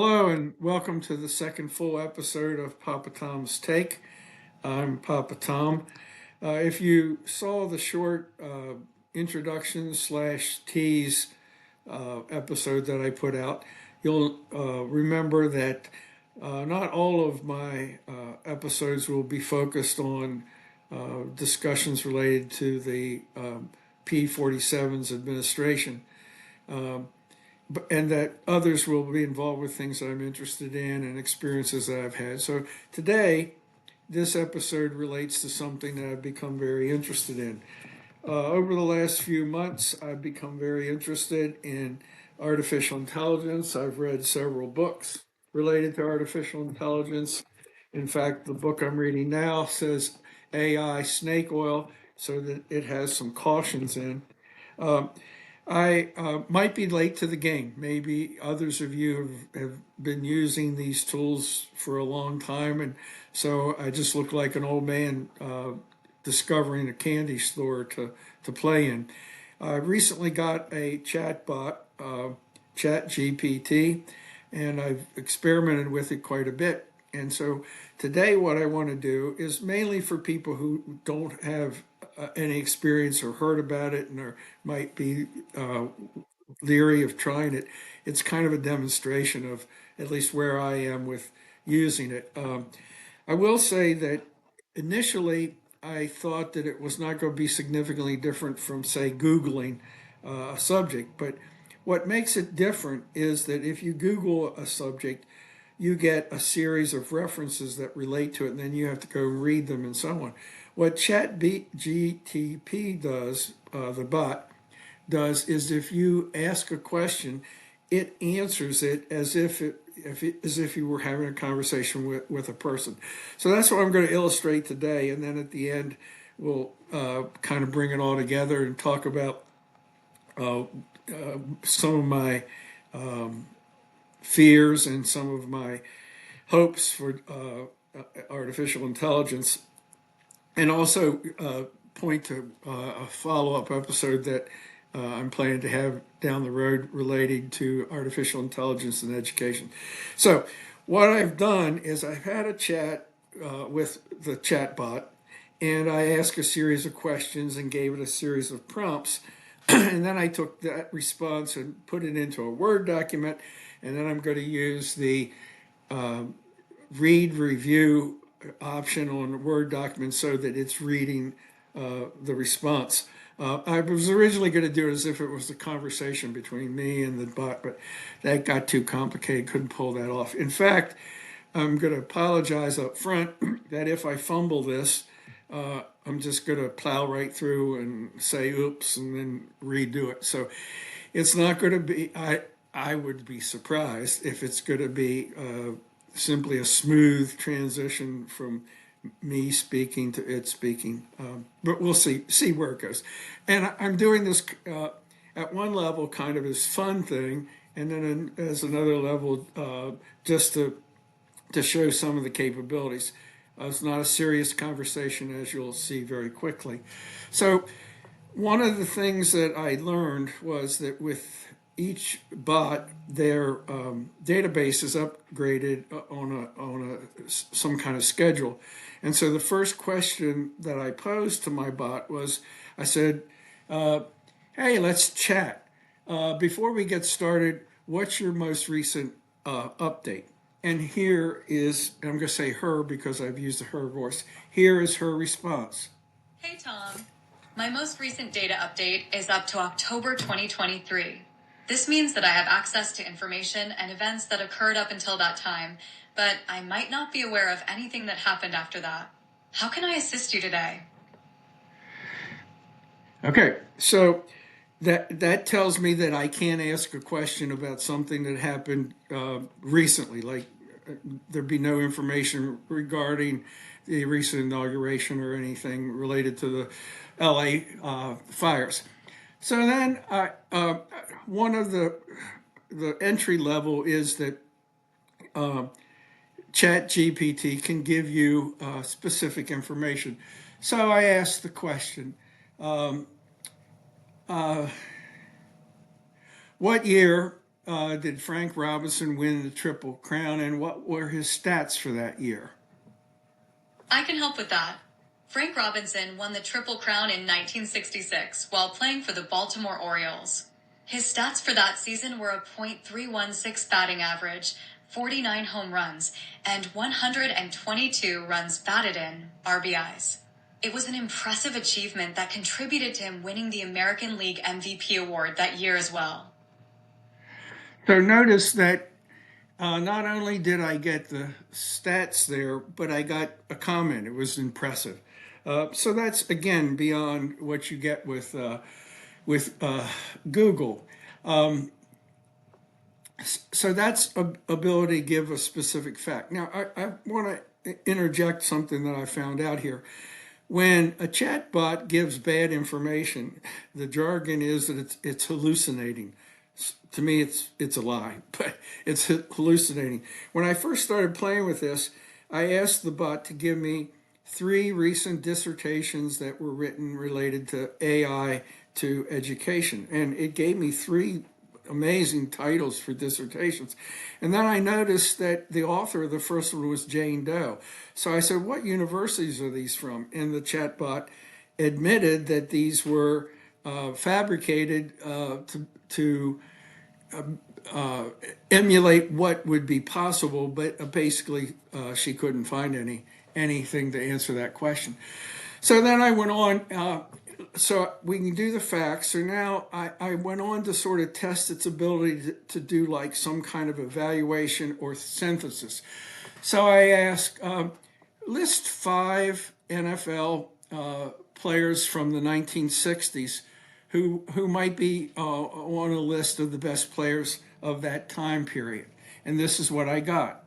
Hello and welcome to the second full episode of Papa Tom's Take. I'm Papa Tom. If you saw the short introduction slash tease episode that I put out, you'll remember that not all of my episodes will be focused on discussions related to the P-47's administration. And that others will be involved with things that I'm interested in and experiences that I've had. So today, this episode relates to something that I've become very interested in. Over the last few months, I've become very interested in artificial intelligence. I've read several books related to artificial intelligence. In fact, the book I'm reading now says AI snake oil, so that it has some cautions in. I might be late to the game. Maybe others of you have been using these tools for a long time, and so I just look like an old man discovering a candy store to play in. I recently got a chatbot, ChatGPT, and I've experimented with it quite a bit. And so today, what I want to do is mainly for people who don't have any experience or heard about it and might be leery of trying it. It's kind of a demonstration of at least where I am with using it. I will say that initially I thought that it was not going to be significantly different from, say, Googling a subject. But what makes it different is that if you Google a subject, you get a series of references that relate to it, and then you have to go read them and so on. What ChatGPT does, the bot does, is if you ask a question, it answers it as if you were having a conversation with a person. So that's what I'm going to illustrate today, and then at the end we'll kind of bring it all together and talk about some of my fears and some of my hopes for artificial intelligence, and also point to a follow-up episode that I'm planning to have down the road relating to artificial intelligence and education. So what I've done is I've had a chat with the chatbot, and I asked a series of questions and gave it a series of prompts. And then I took that response and put it into a Word document, and then I'm going to use the read review option on the Word document so that it's reading the response. I was originally going to do it as if it was a conversation between me and the bot, but that got too complicated, couldn't pull that off. In fact, I'm going to apologize up front that if I fumble this, I'm just going to plow right through and say oops and then redo it. So it's not going to be, I would be surprised if it's going to be simply a smooth transition from me speaking to it speaking, but we'll see where it goes. And I'm doing this at one level kind of as fun thing, and then as another level just to show some of the capabilities. It's not a serious conversation, as you'll see very quickly. So one of the things that I learned was that with each bot, their database is upgraded on some kind of schedule. And so the first question that I posed to my bot was, I said, hey, let's chat. Before we get started, what's your most recent update? And here is, I'm going to say her because I've used her voice. Here is her response. Hey, Tom. My most recent data update is up to October 2023. This means that I have access to information and events that occurred up until that time, but I might not be aware of anything that happened after that. How can I assist you today? Okay, so that tells me that I can't ask a question about something that happened recently, like there'd be no information regarding the recent inauguration or anything related to the LA fires. So then one of the entry level is that ChatGPT can give you specific information. So I asked the question, what year did Frank Robinson win the Triple Crown, and what were his stats for that year? I can help with that. Frank Robinson won the Triple Crown in 1966 while playing for the Baltimore Orioles. His stats for that season were a .316 batting average, 49 home runs, and 122 runs batted in, RBIs. It was an impressive achievement that contributed to him winning the American League MVP award that year as well. So notice that not only did I get the stats there, but I got a comment. It was impressive. So that's again beyond what you get with Google. So that's ability to give a specific fact. Now I want to interject something that I found out here. When a chatbot gives bad information, the jargon is that it's hallucinating. To me, it's a lie, but it's hallucinating. When I first started playing with this, I asked the bot to give me 3 recent dissertations that were written related to AI to education, and it gave me 3 amazing titles for dissertations. And then I noticed that the author of the first one was Jane Doe. So I said, what universities are these from? And the chatbot admitted that these were fabricated to emulate what would be possible, but basically she couldn't find anything to answer that question. So then I went on, so we can do the facts. So now I went on to sort of test its ability to do like some kind of evaluation or synthesis. So I asked, list 5 NFL players from the 1960s who might be on a list of the best players of that time period. And this is what I got.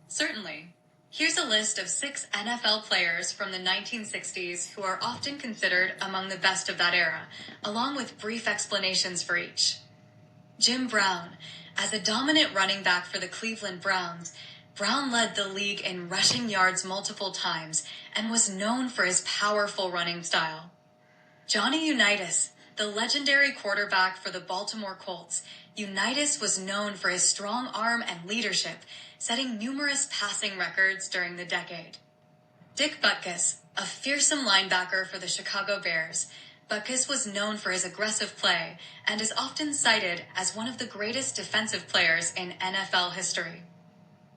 Certainly. Here's a list of 6 NFL players from the 1960s who are often considered among the best of that era, along with brief explanations for each. Jim Brown. As a dominant running back for the Cleveland Browns, Brown led the league in rushing yards multiple times and was known for his powerful running style. Johnny Unitas. The legendary quarterback for the Baltimore Colts, Unitas was known for his strong arm and leadership, setting numerous passing records during the decade. Dick Butkus, a fearsome linebacker for the Chicago Bears, Butkus was known for his aggressive play and is often cited as one of the greatest defensive players in NFL history.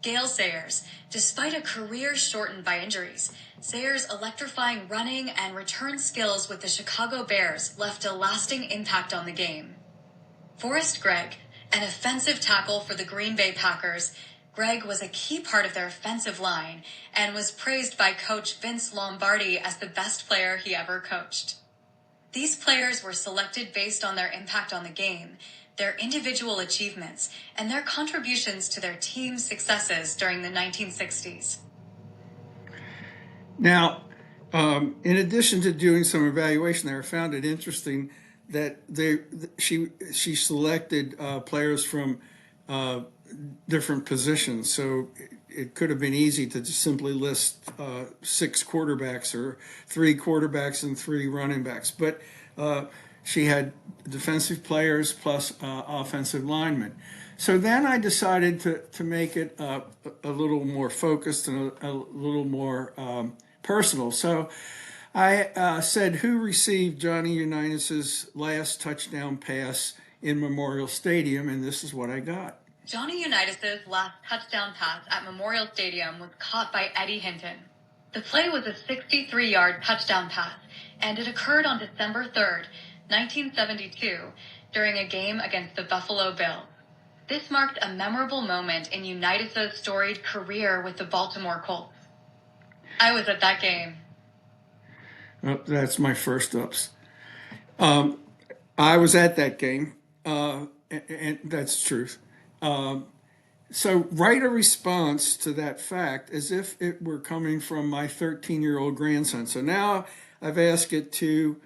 Gale Sayers. Despite a career shortened by injuries, Sayers' electrifying running and return skills with the Chicago Bears left a lasting impact on the game. Forrest Gregg. An offensive tackle for the Green Bay Packers, Gregg was a key part of their offensive line and was praised by coach Vince Lombardi as the best player he ever coached. These players were selected based on their impact on the game, their individual achievements, and their contributions to their team's successes during the 1960s. Now, in addition to doing some evaluation there, I found it interesting that she selected players from different positions. So it could have been easy to just simply list 6 quarterbacks or 3 quarterbacks and 3 running backs, but she had defensive players plus offensive linemen. So then I decided to make it a little more focused and a little more personal. So I said, who received Johnny Unitas' last touchdown pass in Memorial Stadium, and this is what I got. Johnny Unitas' last touchdown pass at Memorial Stadium was caught by Eddie Hinton. The play was a 63-yard touchdown pass, and it occurred on December 3rd, 1972, during a game against the Buffalo Bills. This marked a memorable moment in Unitas' storied career with the Baltimore Colts. I was at that game. Oh, that's my first ups. I was at that game, and that's the truth. So write a response to that fact as if it were coming from my 13-year-old grandson. So now I've asked it to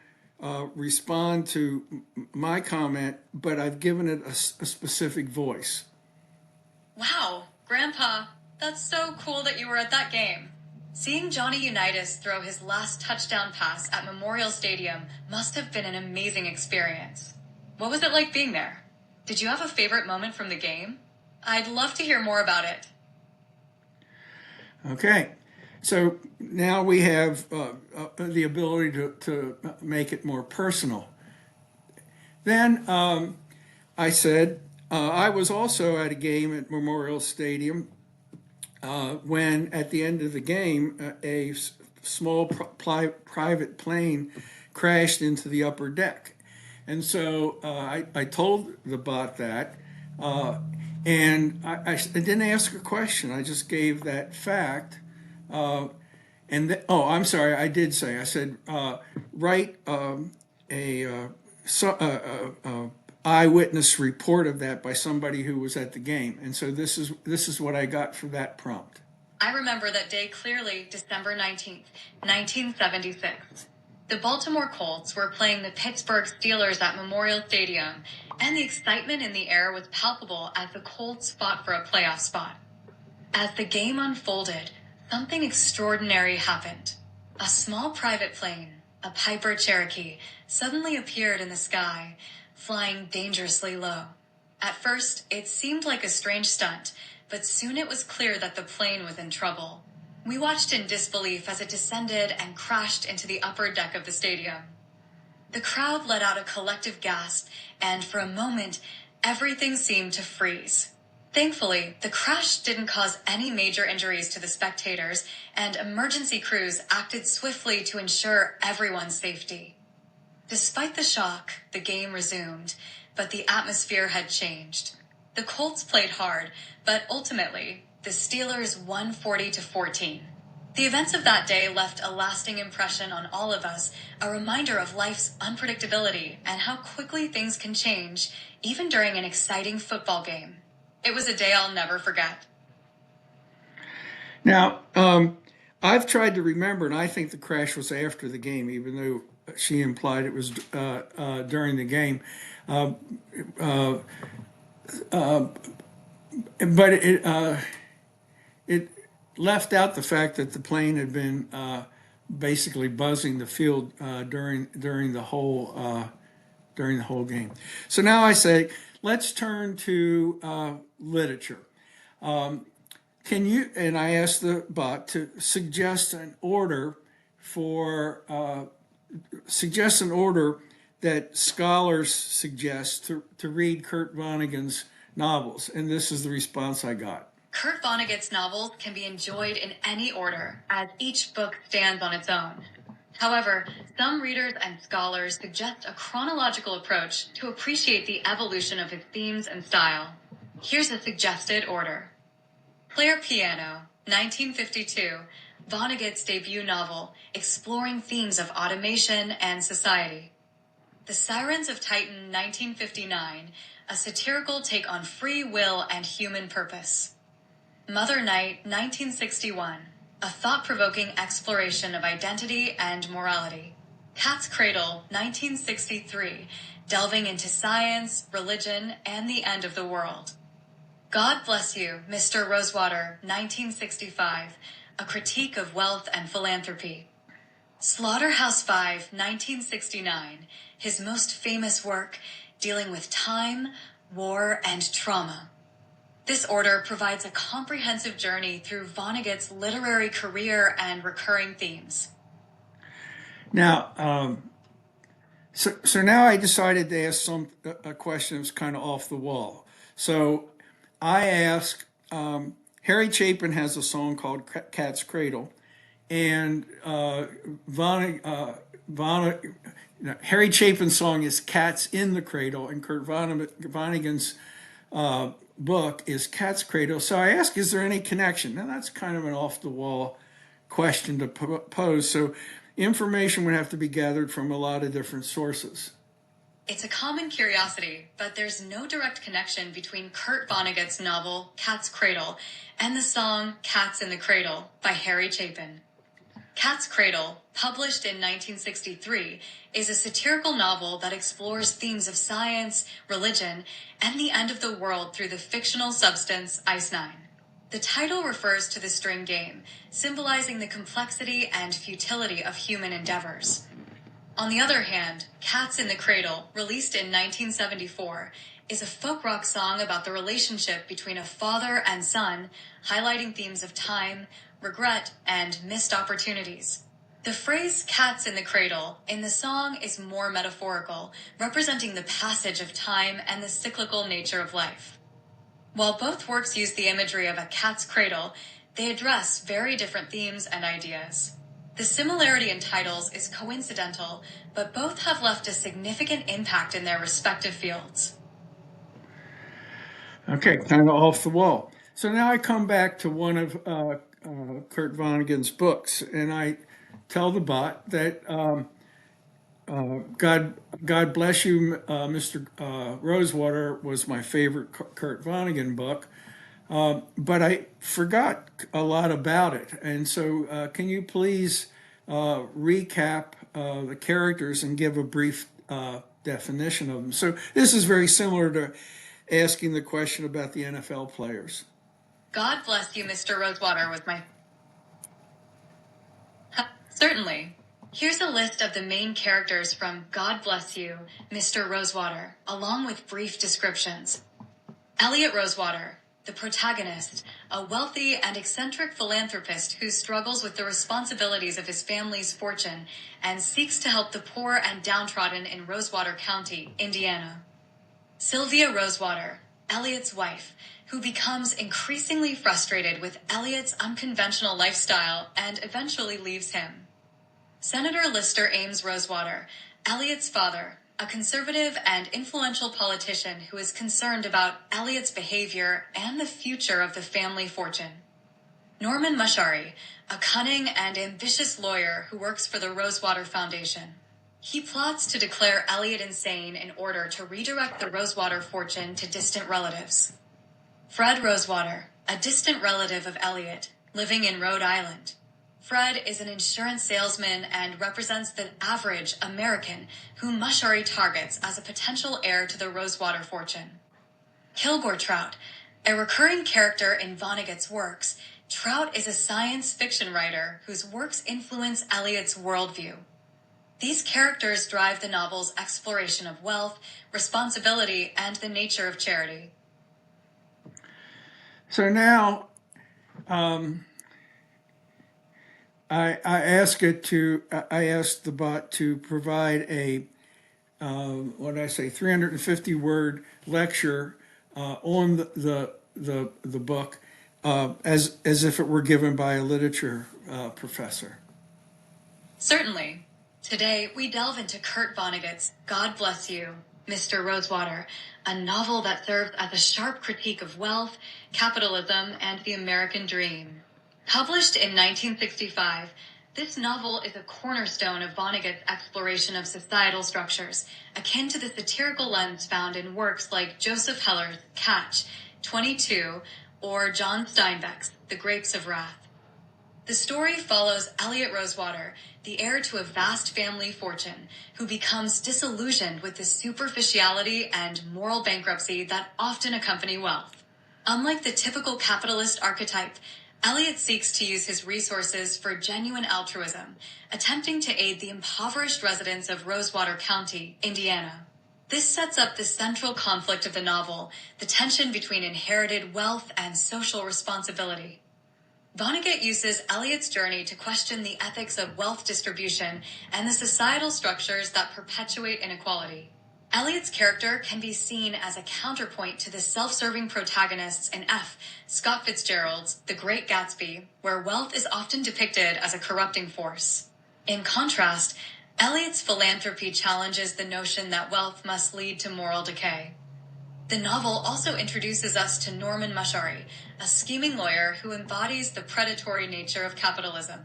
respond to my comment, but I've given it a specific voice. Wow, Grandpa, that's so cool that you were at that game. Seeing Johnny Unitas throw his last touchdown pass at Memorial Stadium must have been an amazing experience. What was it like being there? Did you have a favorite moment from the game? I'd love to hear more about it. Okay, so now we have the ability to make it more personal. Then I said, I was also at a game at Memorial Stadium when, at the end of the game, a small private plane crashed into the upper deck. And so I told the bot that, uh, and I didn't ask a question. I just gave that fact. Oh, I'm sorry, I did say, I said, write a eyewitness report of that by somebody who was at the game. And so this is what I got for that prompt. I remember that day clearly, December 19th, 1976. The Baltimore Colts were playing the Pittsburgh Steelers at Memorial Stadium, and the excitement in the air was palpable as the Colts fought for a playoff spot. As the game unfolded, something extraordinary happened. A small private plane, a Piper Cherokee, suddenly appeared in the sky, flying dangerously low. At first, it seemed like a strange stunt, but soon it was clear that the plane was in trouble. We watched in disbelief as it descended and crashed into the upper deck of the stadium. The crowd let out a collective gasp, and for a moment, everything seemed to freeze. Thankfully, the crash didn't cause any major injuries to the spectators, and emergency crews acted swiftly to ensure everyone's safety. Despite the shock, the game resumed, but the atmosphere had changed. The Colts played hard, but ultimately, the Steelers won 40-14. The events of that day left a lasting impression on all of us, a reminder of life's unpredictability and how quickly things can change, even during an exciting football game. It was a day I'll never forget. Now, I've tried to remember, and I think the crash was after the game, even though she implied it was during the game. Uh, uh, but it left out the fact that the plane had been basically buzzing the field during the whole game. So now I say, let's turn to literature. Can you, and I asked the bot to suggest an order that scholars suggest to read Kurt Vonnegut's novels, and this is the response I got. Kurt Vonnegut's novels can be enjoyed in any order, as each book stands on its own. However, some readers and scholars suggest a chronological approach to appreciate the evolution of his themes and style. Here's a suggested order. Player Piano, 1952, Vonnegut's debut novel, exploring themes of automation and society. The Sirens of Titan, 1959, a satirical take on free will and human purpose. Mother Night, 1961, a thought-provoking exploration of identity and morality. Cat's Cradle, 1963, delving into science, religion, and the end of the world. God Bless You, Mr. Rosewater, 1965, a critique of wealth and philanthropy. Slaughterhouse-Five, 1969, his most famous work, dealing with time, war, and trauma. This order provides a comprehensive journey through Vonnegut's literary career and recurring themes. Now, so now I decided to ask a question that's kind of off the wall. So I asked, Harry Chapin has a song called Cat's Cradle, and Harry Chapin's song is Cats in the Cradle, and Kurt Vonnegut's book is Cat's Cradle. So I asked, is there any connection? Now that's kind of an off the wall question to pose. So information would have to be gathered from a lot of different sources. It's a common curiosity, but there's no direct connection between Kurt Vonnegut's novel, Cat's Cradle, and the song Cats in the Cradle by Harry Chapin. Cat's Cradle, published in 1963, is a satirical novel that explores themes of science, religion, and the end of the world through the fictional substance Ice-9. The title refers to the string game, symbolizing the complexity and futility of human endeavors. On the other hand, Cats in the Cradle, released in 1974, is a folk rock song about the relationship between a father and son, highlighting themes of time, regret, and missed opportunities. The phrase cats in the cradle in the song is more metaphorical, representing the passage of time and the cyclical nature of life. While both works use the imagery of a cat's cradle, they address very different themes and ideas. The similarity in titles is coincidental, but both have left a significant impact in their respective fields. Okay, kind of off the wall. So now I come back to one of Kurt Vonnegut's books, and I tell the bot that God bless you, Mr. Rosewater was my favorite Kurt Vonnegut book, but I forgot a lot about it. And so, can you please recap the characters and give a brief definition of them? So, this is very similar to asking the question about the NFL players. God bless you, Mr. Rosewater was my... Certainly. Here's a list of the main characters from God Bless You, Mr. Rosewater, along with brief descriptions. Elliot Rosewater, the protagonist, a wealthy and eccentric philanthropist who struggles with the responsibilities of his family's fortune and seeks to help the poor and downtrodden in Rosewater County, Indiana. Sylvia Rosewater, Elliot's wife, who becomes increasingly frustrated with Elliot's unconventional lifestyle and eventually leaves him. Senator Lister Ames Rosewater, Elliot's father, a conservative and influential politician who is concerned about Elliot's behavior and the future of the family fortune. Norman Mushari, a cunning and ambitious lawyer who works for the Rosewater Foundation. He plots to declare Elliot insane in order to redirect the Rosewater fortune to distant relatives. Fred Rosewater, a distant relative of Elliot, living in Rhode Island. Fred is an insurance salesman and represents the average American whom Mushari targets as a potential heir to the Rosewater fortune. Kilgore Trout, a recurring character in Vonnegut's works, Trout is a science fiction writer whose works influence Elliot's worldview. These characters drive the novel's exploration of wealth, responsibility, and the nature of charity. So now I asked the bot to provide a, what did I say, 350 word lecture on the book as if it were given by a literature professor. Certainly. Today, we delve into Kurt Vonnegut's God Bless You, Mr. Rosewater, a novel that serves as a sharp critique of wealth, capitalism, and the American dream. Published in 1965, this novel is a cornerstone of Vonnegut's exploration of societal structures, akin to the satirical lens found in works like Joseph Heller's Catch, 22, or John Steinbeck's The Grapes of Wrath. The story follows Elliot Rosewater, the heir to a vast family fortune, who becomes disillusioned with the superficiality and moral bankruptcy that often accompany wealth. Unlike the typical capitalist archetype, Elliot seeks to use his resources for genuine altruism, attempting to aid the impoverished residents of Rosewater County, Indiana. This sets up the central conflict of the novel, the tension between inherited wealth and social responsibility. Vonnegut uses Elliot's journey to question the ethics of wealth distribution and the societal structures that perpetuate inequality. Elliot's character can be seen as a counterpoint to the self-serving protagonists in Scott Fitzgerald's The Great Gatsby, where wealth is often depicted as a corrupting force. In contrast, Elliot's philanthropy challenges the notion that wealth must lead to moral decay. The novel also introduces us to Norman Mushari, a scheming lawyer who embodies the predatory nature of capitalism.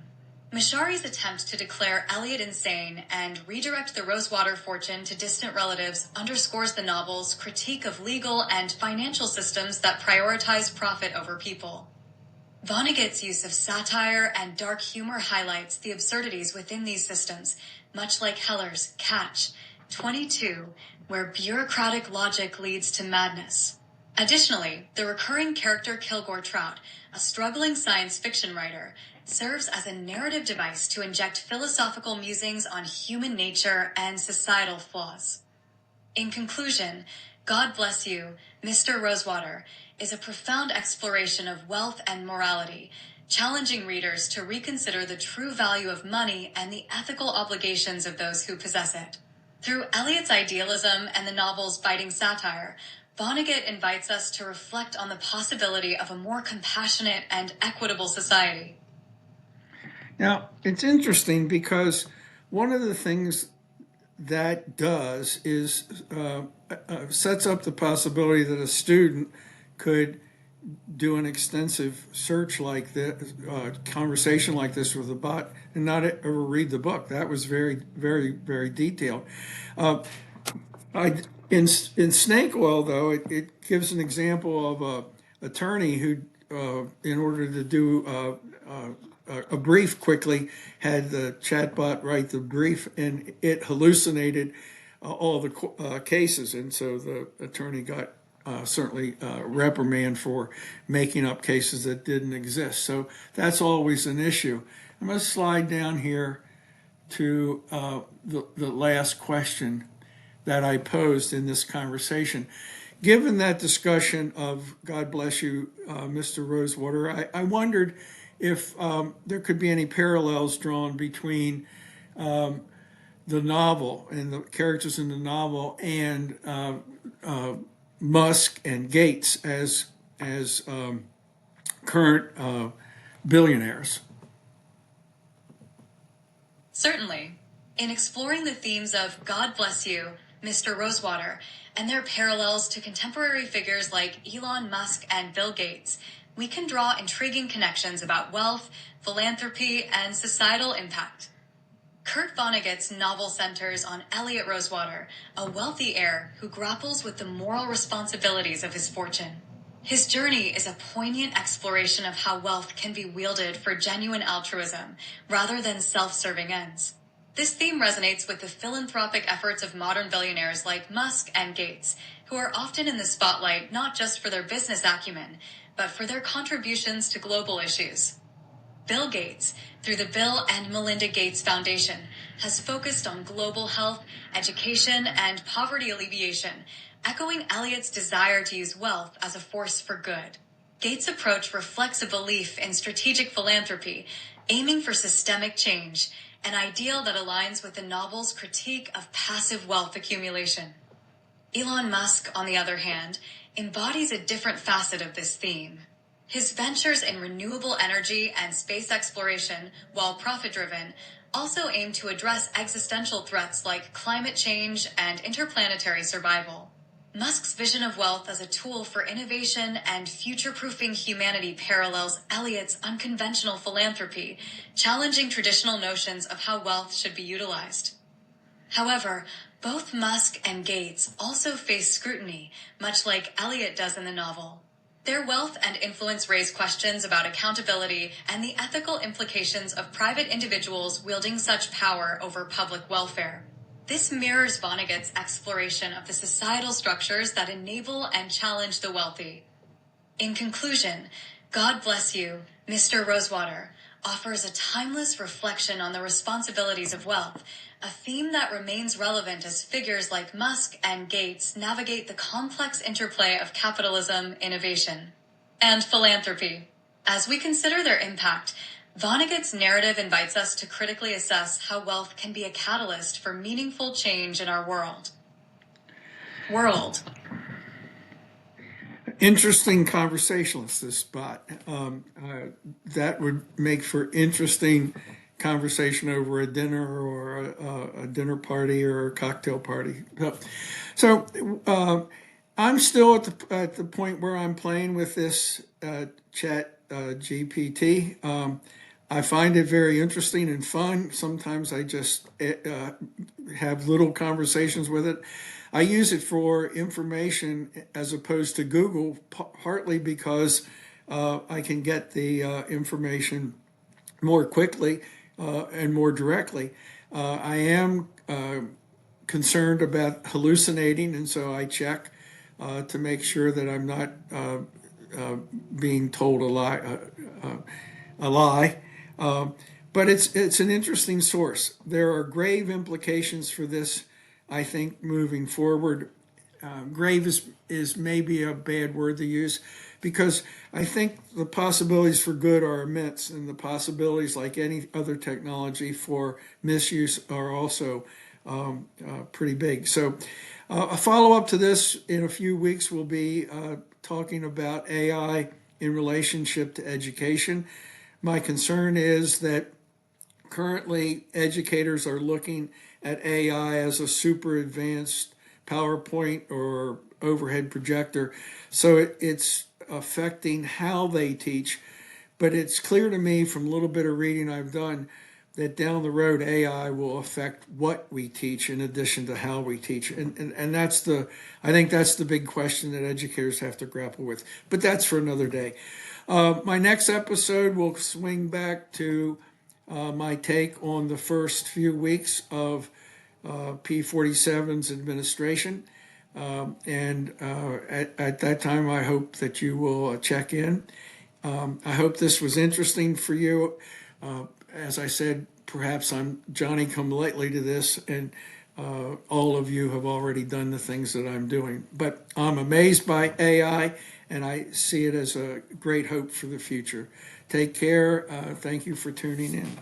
Mushari's attempt to declare Elliot insane and redirect the Rosewater fortune to distant relatives underscores the novel's critique of legal and financial systems that prioritize profit over people. Vonnegut's use of satire and dark humor highlights the absurdities within these systems, much like Heller's Catch, 22, where bureaucratic logic leads to madness. Additionally, the recurring character Kilgore Trout, a struggling science fiction writer, serves as a narrative device to inject philosophical musings on human nature and societal flaws. In conclusion, God Bless You, Mr. Rosewater is a profound exploration of wealth and morality, challenging readers to reconsider the true value of money and the ethical obligations of those who possess it. Through Eliot's idealism and the novel's biting satire, Vonnegut invites us to reflect on the possibility of a more compassionate and equitable society. Now, it's interesting because one of the things that does is sets up the possibility that a student could do an extensive search like this, conversation like this with a bot, and not ever read the book. That was very, very, very detailed. Uh, in snake oil, though, it gives an example of a attorney who, in order to do a brief quickly, had the chatbot write the brief, and it hallucinated all the cases, and so the attorney got certainly reprimand for making up cases that didn't exist. So that's always an issue. I'm going to slide down here to the last question that I posed in this conversation. Given that discussion of God Bless You, Mr. Rosewater, I wondered if there could be any parallels drawn between the novel and the characters in the novel and Musk and Gates as current billionaires. Certainly. In exploring the themes of God Bless You, Mr. Rosewater, and their parallels to contemporary figures like Elon Musk and Bill Gates, we can draw intriguing connections about wealth, philanthropy, and societal impact. Kurt Vonnegut's novel centers on Eliot Rosewater, a wealthy heir who grapples with the moral responsibilities of his fortune. His journey is a poignant exploration of how wealth can be wielded for genuine altruism, rather than self-serving ends. This theme resonates with the philanthropic efforts of modern billionaires like Musk and Gates, who are often in the spotlight not just for their business acumen, but for their contributions to global issues. Bill Gates, through the Bill and Melinda Gates Foundation, has focused on global health, education, and poverty alleviation, echoing Eliot's desire to use wealth as a force for good. Gates' approach reflects a belief in strategic philanthropy, aiming for systemic change, an ideal that aligns with the novel's critique of passive wealth accumulation. Elon Musk, on the other hand, embodies a different facet of this theme. His ventures in renewable energy and space exploration, while profit-driven, also aim to address existential threats like climate change and interplanetary survival. Musk's vision of wealth as a tool for innovation and future-proofing humanity parallels Eliot's unconventional philanthropy, challenging traditional notions of how wealth should be utilized. However, both Musk and Gates also face scrutiny, much like Eliot does in the novel. Their wealth and influence raise questions about accountability and the ethical implications of private individuals wielding such power over public welfare. This mirrors Vonnegut's exploration of the societal structures that enable and challenge the wealthy. In conclusion, God Bless You, Mr. Rosewater offers a timeless reflection on the responsibilities of wealth, a theme that remains relevant as figures like Musk and Gates navigate the complex interplay of capitalism, innovation, and philanthropy. As we consider their impact, Vonnegut's narrative invites us to critically assess how wealth can be a catalyst for meaningful change in our world. Interesting conversationalist, this bot. That would make for interesting conversation over a dinner or a dinner party or a cocktail party. So I'm still at the point where I'm playing with this chat GPT. I find it very interesting and fun. Sometimes I just have little conversations with it. I use it for information as opposed to Google, partly because I can get the information more quickly and more directly. I am concerned about hallucinating, and so I check to make sure that I'm not being told a lie. But it's an interesting source. There are grave implications for this, I think, moving forward. grave is maybe a bad word to use, because I think the possibilities for good are immense, and the possibilities, like any other technology, for misuse are also pretty big. So a follow-up to this in a few weeks will be talking about AI in relationship to education. My concern is that currently educators are looking at AI as a super advanced PowerPoint or overhead projector. So it's affecting how they teach. But it's clear to me from a little bit of reading I've done that down the road AI will affect what we teach in addition to how we teach. And I think that's the big question that educators have to grapple with. But that's for another day. My next episode will swing back to my take on the first few weeks of P47's administration. At that time, I hope that you will check in. I hope this was interesting for you. As I said, perhaps I'm Johnny come lately to this, and all of you have already done the things that I'm doing. But I'm amazed by AI, and I see it as a great hope for the future. Take care. Thank you for tuning in.